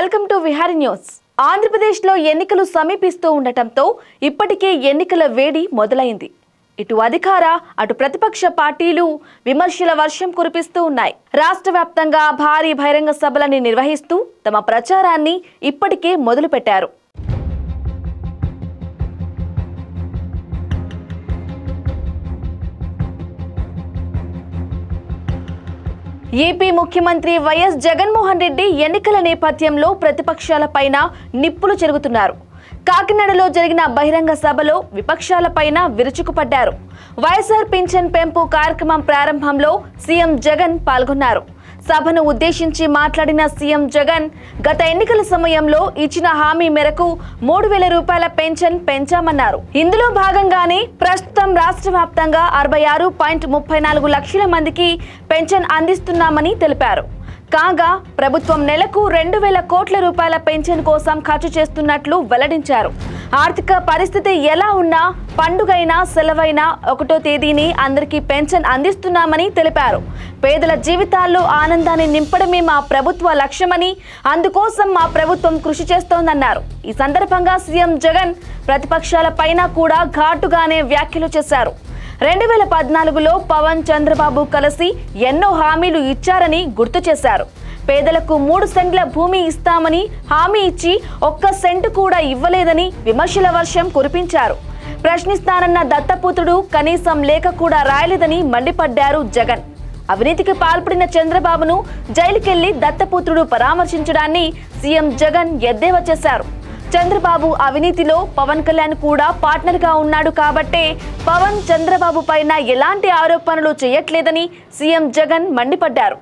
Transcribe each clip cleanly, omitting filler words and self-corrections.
Welcome to Vihari news. ఆంధ్రప్రదేశ్లో ఎన్నికలు సమీపిస్తూ ఉండటంతో ఇప్పటికే ఎన్నికల వేడి మొదలైంది. ఇటు అధికార అటు ప్రతిపక్ష పార్టీలు విమర్శల వర్షం కురిపిస్తూ ఉన్నాయి. రాష్ట్ర వ్యాప్తంగా భారీ బహిరంగ సభలను నిర్వహిస్తూ తమ ప్రచారాన్ని ఇప్పటికే మొదలుపెట్టారు. ఏపీ ముఖ్యమంత్రి వైఎస్ జగన్మోహన్ రెడ్డి ఎన్నికల నేపథ్యంలో ప్రతిపక్షాలపైన నిప్పులు చెరుగుతున్నారు. కాకినాడలో జరిగిన బహిరంగ సభలో విపక్షాలపైన విరుచుకుపడ్డారు. వైఎస్ఆర్ పింఛన్ పెంపు కార్యక్రమం ప్రారంభంలో సీఎం జగన్ పాల్గొన్నారు. సభను ఉద్దేశించి మాట్లాడిన సీఎం జగన్ గత ఎన్నికల సమయంలో ఇచ్చిన హామీ మేరకు 3,000 రూపాయల పెన్షన్ పెంచామన్నారు. ఇందులో భాగంగానే ప్రస్తుతం రాష్ట్ర వ్యాప్తంగా 66.34 లక్షల మందికి పెన్షన్ అందిస్తున్నామని తెలిపారు. కాగా ప్రభుత్వం నెలకు 2,000 కోట్ల రూపాయల పెన్షన్ కోసం ఖర్చు చేస్తున్నట్లు వెల్లడించారు. ఆర్థిక పరిస్థితి ఎలా ఉన్నా పండుగైనా సెలవైనా 1వ తేదీని అందరికీ పెన్షన్ అందిస్తున్నామని తెలిపారు. పేదల జీవితాల్లో ఆనందాన్ని నింపడమే మా ప్రభుత్వ లక్ష్యమని, అందుకోసం మా ప్రభుత్వం కృషి చేస్తోందన్నారు. ఈ సందర్భంగా సీఎం జగన్ ప్రతిపక్షాల పైన కూడా ఘాటుగానే వ్యాఖ్యలు చేశారు. 2014లో పవన్ చంద్రబాబు కలిసి ఎన్నో హామీలు ఇచ్చారని గుర్తు చేశారు. పేదలకు 3 సెంట్ల భూమి ఇస్తామని హామీ ఇచ్చి 1 సెంటు కూడా ఇవ్వలేదని విమర్శల వర్షం కురిపించారు. ప్రశ్నిస్తానన్న దత్తపుత్రుడు కనీసం లేఖ కూడా రాయలేదని మండిపడ్డారు జగన్. అవినీతికి పాల్పడిన చంద్రబాబును జైలుకెళ్లి దత్తపుత్రుడు పరామర్శించడాన్ని సీఎం జగన్ ఎద్దేవా చేశారు. చంద్రబాబు అవినీతిలో పవన్ కళ్యాణ్ కూడా పార్ట్నర్ గా ఉన్నాడు కాబట్టే పవన్ చంద్రబాబు పైన ఎలాంటి ఆరోపణలు చేయట్లేదని సీఎం జగన్ మండిపడ్డారు.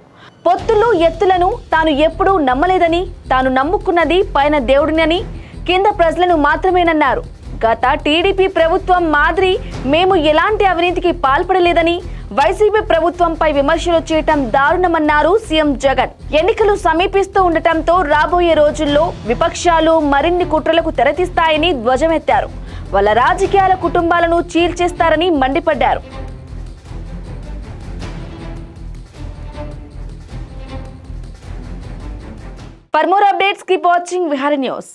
పొత్తులు ఎత్తులను తాను ఎప్పుడూ నమ్మలేదని, తాను నమ్ముకున్నది పైన దేవుడినని, కింద ప్రజలను మాత్రమేనన్నారు. గత టీడీపీ ప్రభుత్వం మాదిరి మేము ఎలాంటి అవినీతికి పాల్పడలేదని, వైసీపీ ప్రభుత్వంపై విమర్శలు చేయటం దారుణమన్నారు సీఎం జగన్. ఎన్నికలు సమీపిస్తూ ఉండటంతో రాబోయే రోజుల్లో విపక్షాలు మరిన్ని కుట్రలకు తెరతీస్తాయని ధ్వజమెత్తారు. వాళ్ళ రాజకీయాల కుటుంబాలను చీల్చేస్తారని మండిపడ్డారు. For more updates, keep watching Vihaరీ News.